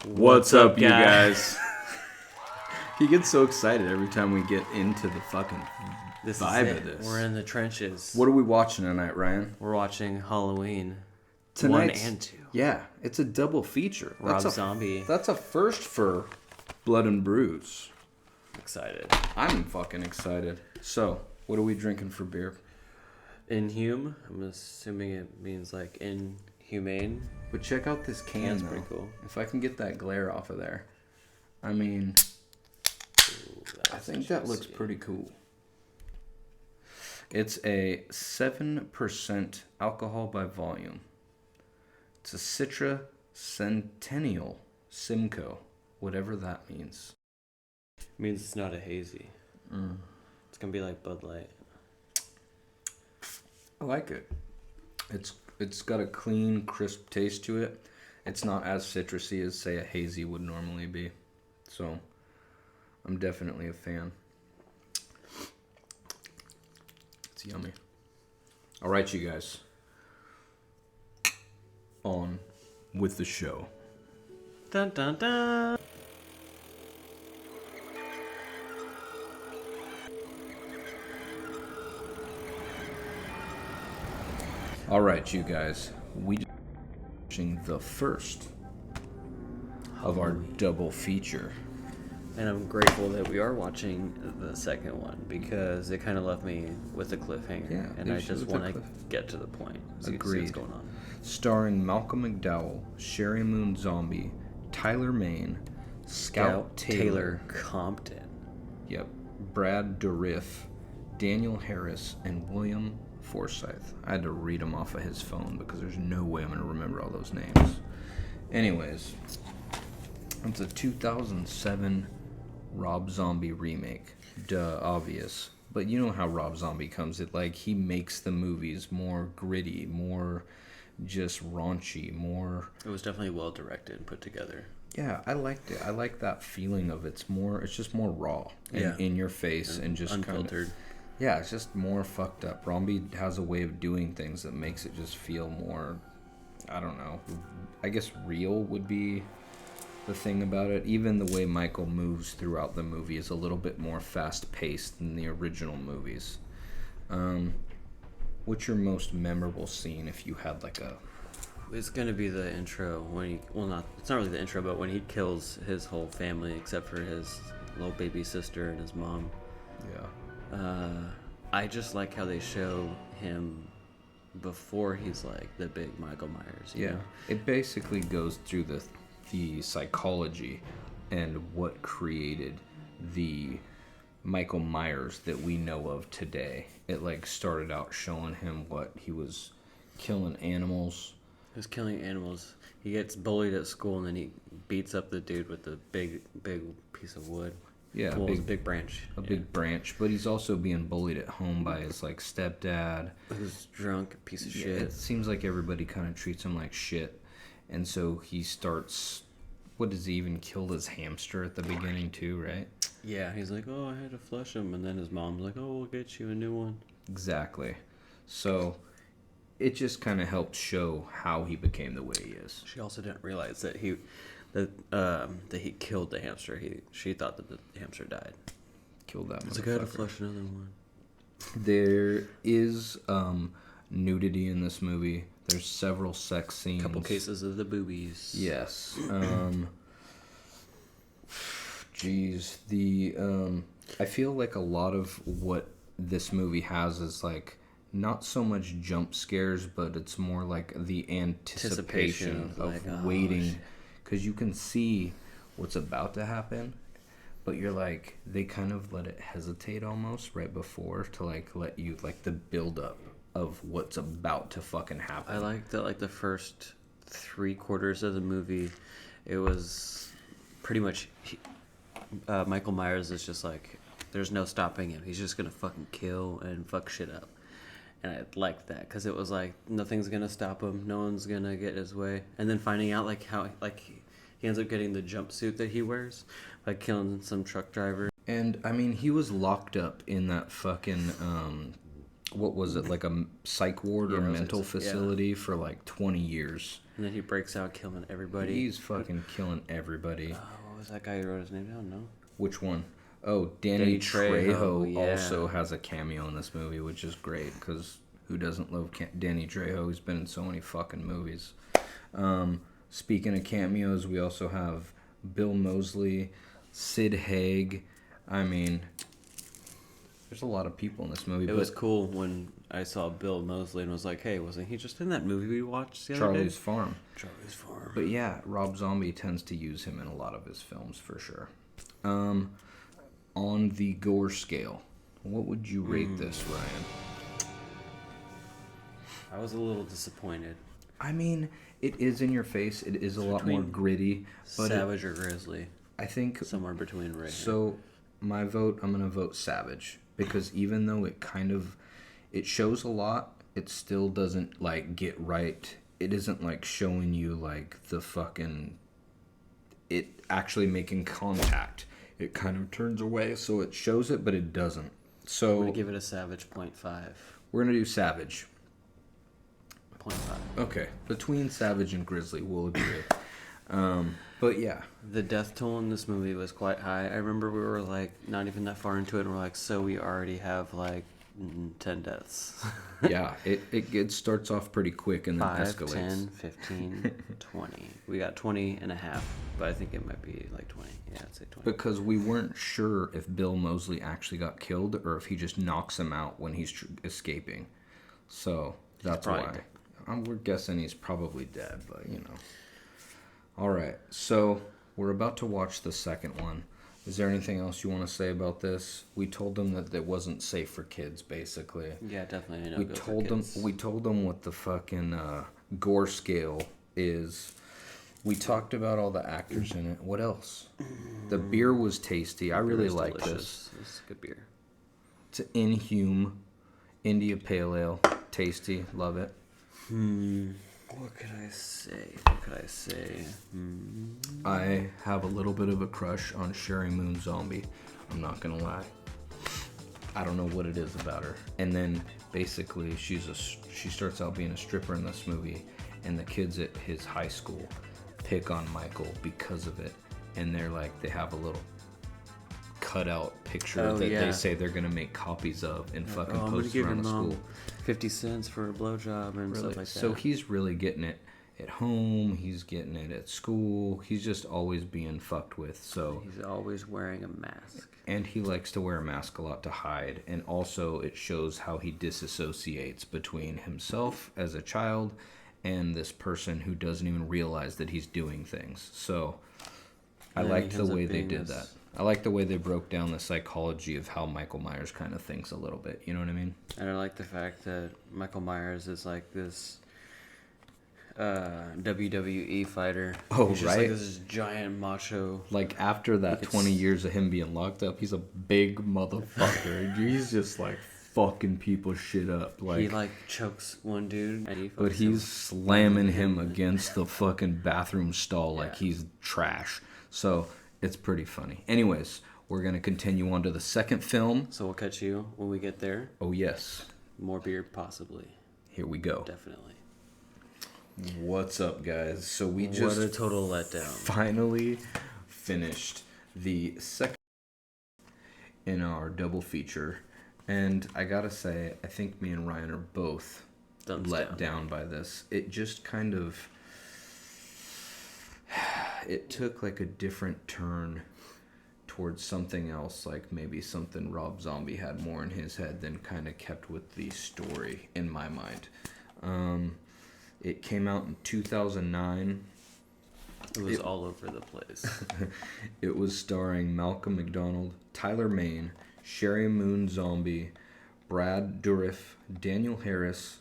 What's up, you guys? He gets so excited every time we get into the fucking vibe of this. We're in the trenches. What are we watching tonight, Ryan? We're watching Halloween Tonight's, 1 and 2. Yeah, it's a double feature. Rob Zombie. That's a first for Blood Brews. Excited. I'm fucking excited. So, what are we drinking for beer? Inhume. I'm assuming it means like inhumane. But check out this can, That's though. pretty cool. If I can get that glare off of there. I mean, I think that looks pretty cool. It's a 7% alcohol by volume. It's a Citra Centennial Simcoe, whatever that means. It means it's not a hazy. It's going to be like Bud Light. I like it. It's got a clean, crisp taste to it. It's not as citrusy as, say, a hazy would normally be. So, I'm definitely a fan. It's yummy. All right, you guys. On with the show. Dun dun dun. All right, you guys. We are watching the first of our double feature. And I'm grateful that we are watching the second one because it kind of left me with a cliffhanger. Yeah, and I just want to get to the point. See what's going on. Starring Malcolm McDowell, Sherry Moon Zombie, Tyler Main, Scout Taylor Compton. Yep. Brad Dourif, Daniel Harris, and William Forsythe. I had to read them off of his phone because there's no way I'm going to remember all those names. Anyways, it's a 2007 Rob Zombie remake. Duh, obvious. But you know how Rob Zombie comes. He makes the movies more gritty, more just raunchy, more... It was definitely well directed and put together. Yeah, I liked it. I like that feeling of it's just more raw and in your face and just unfiltered. Kinda, yeah, it's just more fucked up. Zombie has a way of doing things that makes it just feel more, I don't know, I guess real would be the thing about it. Even the way Michael moves throughout the movie is a little bit more fast-paced than the original movies. What's your most memorable scene if you had like a... It's gonna be the intro when he... Well, it's not really the intro, but when he kills his whole family except for his little baby sister and his mom. Yeah. I just like how they show him before he's like the big Michael Myers. You know? It basically goes through the psychology and what created the Michael Myers that we know of today. It started out showing him what he was killing animals. He was killing animals. He gets bullied at school and then he beats up the dude with the big piece of wood. Yeah, big branch. Big branch, but he's also being bullied at home by his stepdad. Who's drunk, piece of shit. It seems like everybody kind of treats him like shit, and so he starts. What does he even kill his hamster at the beginning too? Right? Yeah, he's like, oh, I had to flush him, and then his mom's like, oh, we'll get you a new one. Exactly. So it just kind of helps show how he became the way he is. She also didn't realize that he killed the hamster. She thought that the hamster died. Killed that motherfucker. It's like, I had to flush another one. There is nudity in this movie. There's several sex scenes. Couple cases of the boobies. Yes. I feel like a lot of what this movie has is not so much jump scares, but it's more like the anticipation of waiting. Because you can see what's about to happen, but you're they kind of let it hesitate almost right before to let you, the build-up of what's about to fucking happen. I like that, the first 3/4 of the movie, it was pretty much, Michael Myers is just there's no stopping him. He's just gonna fucking kill and fuck shit up. And I liked that because it was nothing's gonna stop him, no one's gonna get his way. And then finding out how he ends up getting the jumpsuit that he wears by killing some truck driver. And I mean, he was locked up in that fucking what was it, like a psych ward or Yeah, it was mental like- yeah. facility for like 20 years. And then he breaks out killing everybody. He's fucking killing everybody. What was that guy who wrote his name down? No. Which one? Oh, Danny Danny Trejo, Trejo, yeah. also has a cameo in this movie, which is great because who doesn't love Danny Trejo? He's been in so many fucking movies. Speaking of cameos, we also have Bill Moseley, Sid Haig. I mean, there's a lot of people in this movie. It was cool when I saw Bill Moseley and was like, hey, wasn't he just in that movie we watched the other Charlie's day? Farm. Charlie's Farm. But yeah, Rob Zombie tends to use him in a lot of his films for sure. On the gore scale, what would you rate this, Ryan? I was a little disappointed. I mean, it is in your face. It is a lot more gritty. But Savage or Grizzly. I think Somewhere between right here. so. My vote, I'm gonna vote Savage because even though it shows a lot, it still doesn't like get right. It isn't like showing you like the fucking it actually making contact. It kind of turns away, so it shows it, but it doesn't. So I'm gonna give it a Savage 0.5. we're gonna do Savage. 0.5. Okay, between Savage and Grizzly, we'll agree. But yeah, The death toll in this movie was quite high. I remember we were like not even that far into it, and we're like, so we already have like 10 deaths. yeah, it starts off pretty quick and then 5, escalates. 10, 15, 20. We got 20 and a half, but I think it might be like 20. Yeah, I'd say 20. Because we weren't sure if Bill Moseley actually got killed or if he just knocks him out when he's escaping. So that's why. We're guessing he's probably dead, but you know. All right, so we're about to watch the second one. Is there anything else you want to say about this? We told them that it wasn't safe for kids, basically. Yeah, definitely. We told them what the fucking gore scale is. We talked about all the actors in it. What else? The beer was tasty. I really like this. It's good beer. It's an Inhume India Pale Ale. Tasty. Love it. What could I say? I have a little bit of a crush on Sherry Moon Zombie. I'm not gonna lie. I don't know what it is about her. And then basically she starts out being a stripper in this movie, and the kids at his high school pick on Michael because of it. And they're like, they have a little cutout picture they say they're gonna make copies of and fucking post around the school. 50 cents for a blowjob and stuff like that. So he's really getting it at home. He's getting it at school. He's just always being fucked with. So he's always wearing a mask. And he likes to wear a mask a lot to hide. And also it shows how he disassociates between himself as a child and this person who doesn't even realize that he's doing things. So I liked the way they did that. I like the way they broke down the psychology of how Michael Myers kind of thinks a little bit. You know what I mean? And I like the fact that Michael Myers is like this WWE fighter. Oh, he's just right. Like this giant macho. Like after that 20 years of him being locked up, he's a big motherfucker. He's just like fucking people shit up. Like he like chokes one dude, and but he's slamming him against the fucking bathroom stall like he's trash. So it's pretty funny. Anyways, we're going to continue on to the second film. So we'll catch you when we get there. Oh, yes. More beer, possibly. Here we go. Definitely. What's up, guys? So we What just a total letdown. Finally finished the second in our double feature. And I got to say, I think me and Ryan are both let down by this. It just kind of... It took like a different turn towards something else, like maybe something Rob Zombie had more in his head than kind of kept with the story in my mind. It came out in 2009. It was all over the place. It was starring Malcolm McDonald, Tyler Mane, Sherry Moon Zombie, Brad Dourif, Daniel Harris,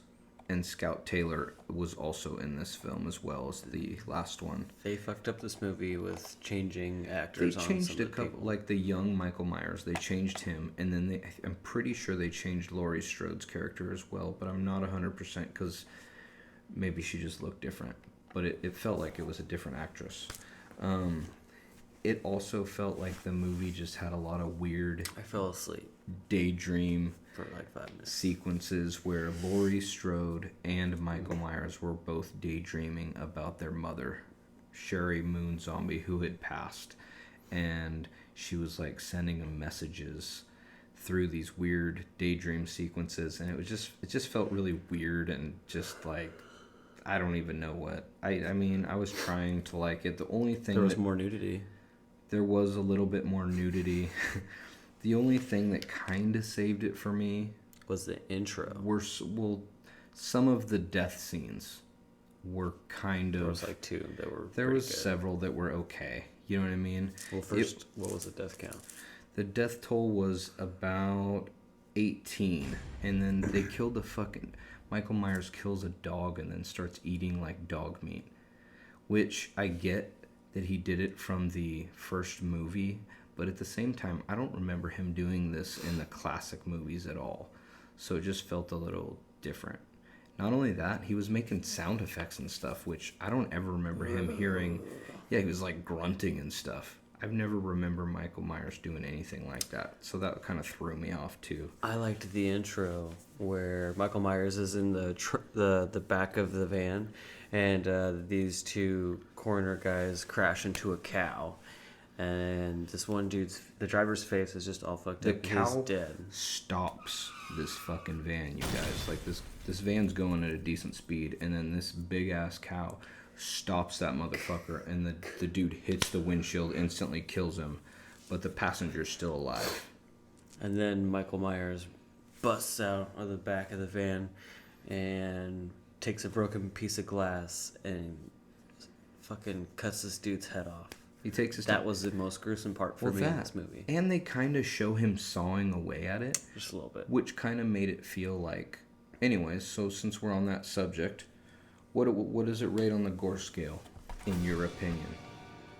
and Scout Taylor was also in this film as well as the last one. They fucked up this movie with changing actors. They changed a couple, like the young Michael Myers. They changed him, and then I'm pretty sure they changed Laurie Strode's character as well, but I'm not 100% because maybe she just looked different. But it felt like it was a different actress. it also felt like the movie just had a lot of weird I fell asleep daydream for like 5 minutes. sequences where Laurie Strode and Michael Myers were both daydreaming about their mother, Sherry Moon Zombie, who had passed, and she was like sending them messages through these weird daydream sequences, and it just felt really weird and just like I don't even know what I mean. I was trying to like it. The only thing There was more nudity. there was a little bit more nudity. The only thing that kind of saved it for me Was the intro. well, some of the death scenes were kind of. There was like 2 that were. There was good. several that were okay. You know what I mean? Well, first, what was the death count? The death toll was about 18, and then they killed the fucking. Michael Myers kills a dog and then starts eating like dog meat, which I get that he did it from the first movie, but at the same time, I don't remember him doing this in the classic movies at all, so it just felt a little different. Not only that, he was making sound effects and stuff, which I don't ever remember him hearing. Yeah, he was like grunting and stuff. I've never remember Michael Myers doing anything like that, so that kind of threw me off too. I liked the intro where Michael Myers is in the back of the van, and these 2 coroner guys crash into a cow, and this one the driver's face is just all fucked The up. cow He's dead. stops this fucking van, you guys. Like this van's going at a decent speed, and then this big ass cow stops that motherfucker, and the dude hits the windshield, instantly kills him, but the passenger's still alive. And then Michael Myers busts out of the back of the van and takes a broken piece of glass and fucking cuts this dude's head off. He takes his That was the most gruesome part for me in this movie. And they kind of show him sawing away at it, Just a little bit. which kind of made it feel like. Anyways, so since we're on that subject, what does it rate on the gore scale, in your opinion?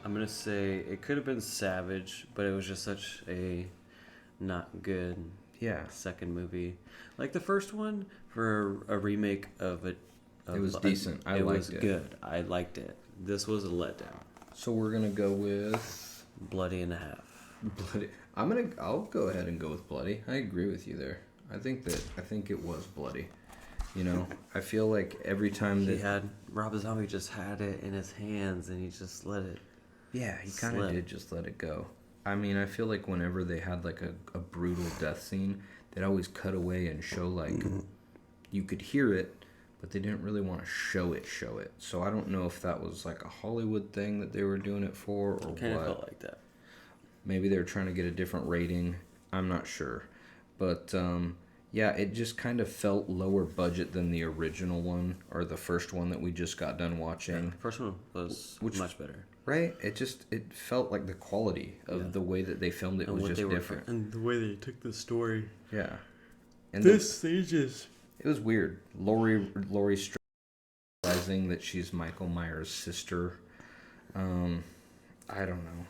I'm going to say it could have been savage, but it was just such a not good second movie. Like the first one, for a remake of it. It was decent. I liked it. It was good. I liked it. This was a letdown. So we're going to go with... Bloody and a half. Bloody. I'll go ahead and go with bloody. I agree with you there. I think it was bloody. You know, I feel like every time that Rob Zombie just had it in his hands and he just let it. Yeah, he kind of did just let it go. I mean, I feel like whenever they had like a brutal death scene, they'd always cut away and show like you could hear it, but they didn't really want to show it. So I don't know if that was like a Hollywood thing that they were doing it for, or what. Kind of felt like that. Maybe they were trying to get a different rating. I'm not sure, but yeah, it just kind of felt lower budget than the original one, or the first one that we just got done watching. Yeah, the first one was much better. Right? It felt like the quality of the way that they filmed it was just different. And the way they took the story. Yeah. And stages. it was weird. Laurie realizing that she's Michael Myers' sister. I don't know.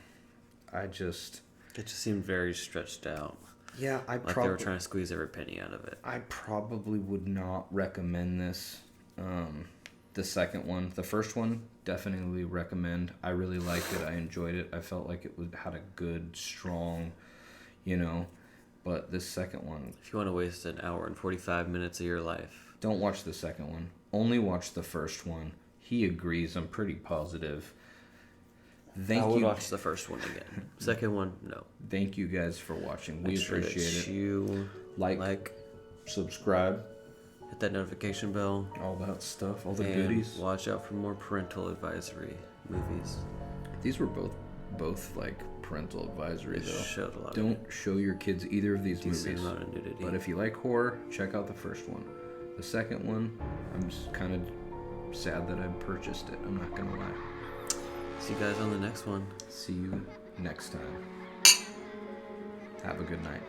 It just seemed very stretched out. Yeah, like they were trying to squeeze every penny out of it. I probably would not recommend this. The second one. The first one, definitely recommend. I really liked it. I enjoyed it. I felt like it had a good, strong, but this second one... If you want to waste an hour and 45 minutes of your life... Don't watch the second one. Only watch the first one. He agrees. I'm pretty positive. I would watch the first one again. Second one, no. Thank you guys for watching. We appreciate it. You like, subscribe, hit that notification bell, all that stuff, all the goodies. Watch out for more parental advisory movies. These were both like parental advisory though. Showed a lot. Don't show your kids either of these Decent movies. amount of nudity. But if you like horror, check out the first one. The second one, I'm just kind of sad that I purchased it. I'm not gonna lie. See you guys on the next one. See you next time. Have a good night.